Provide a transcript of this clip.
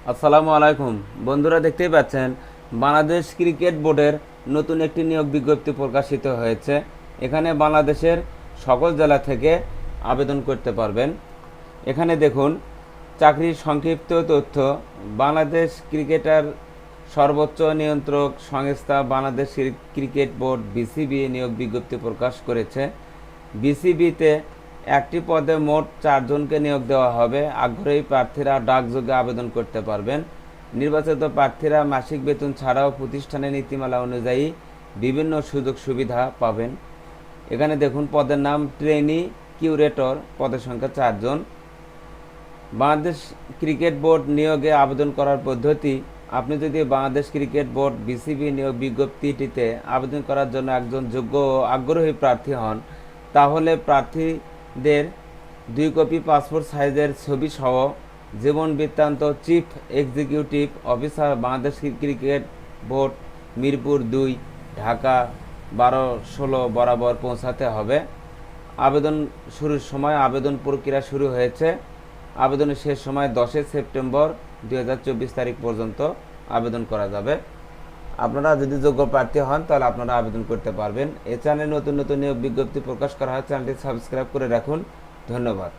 আসসালামু আলাইকুম বন্ধুরা, দেখতেই পাচ্ছেন বাংলাদেশ ক্রিকেট বোর্ডের নতুন একটি নিয়োগ বিজ্ঞপ্তি প্রকাশিত হয়েছে। এখানে বাংলাদেশের সকল জেলা থেকে আবেদন করতে পারবেন। এখানে দেখুন চাকরির সংক্ষিপ্ত তথ্য। বাংলাদেশ ক্রিকেটার সর্বোচ্চ নিয়ন্ত্রক সংস্থা বাংলাদেশ ক্রিকেট বোর্ড বিসিবি নিয়োগ বিজ্ঞপ্তি প্রকাশ করেছে। বিসিবিতে একটি পদে মোট 4 জনকে নিয়োগ দেওয়া হবে। আগ্রহী প্রার্থীরা ডাকযোগে আবেদন করতে পারবেন। নির্বাচিত প্রার্থীরা মাসিক বেতন ছাড়াও প্রতিষ্ঠানের নীতিমালা অনুযায়ী বিভিন্ন সুযোগ সুবিধা পাবেন। এখানে দেখুন পদের নাম ট্রেনি কিউরেটর, পদের সংখ্যা 4 জন। বাংলাদেশ ক্রিকেট বোর্ড নিয়োগে আবেদন করার পদ্ধতি: আপনি যদি বাংলাদেশ ক্রিকেট বোর্ড বিসিবি নিয়োগ বিজ্ঞপ্তিটিতে আবেদন করার জন্য একজন যোগ্য ও আগ্রহী প্রার্থী হন, তাহলে প্রার্থীদের 2 কপি পাসপোর্ট সাইজের ছবি সহ জীবন বৃত্তান্ত chief executive officer Bangladesh cricket board, Mirpur 2, Dhaka 12-16 বরাবর পৌঁছাতে হবে। আবেদন শুরুর সময়: আবেদন প্রক্রিয়া শুরু হয়েছে। আবেদনের শেষ সময় 10 সেপ্টেম্বর 2024 তারিখ পর্যন্ত আবেদন করা যাবে। আপনারা যদি যোগ্য প্রার্থী হন তাহলে আপনারা আবেদন করতে পারবেন। এই চ্যানেলে নতুন নতুন নিয়োগ বিজ্ঞপ্তি প্রকাশ করা হয়। চ্যানেলটি সাবস্ক্রাইব করে রাখুন। ধন্যবাদ।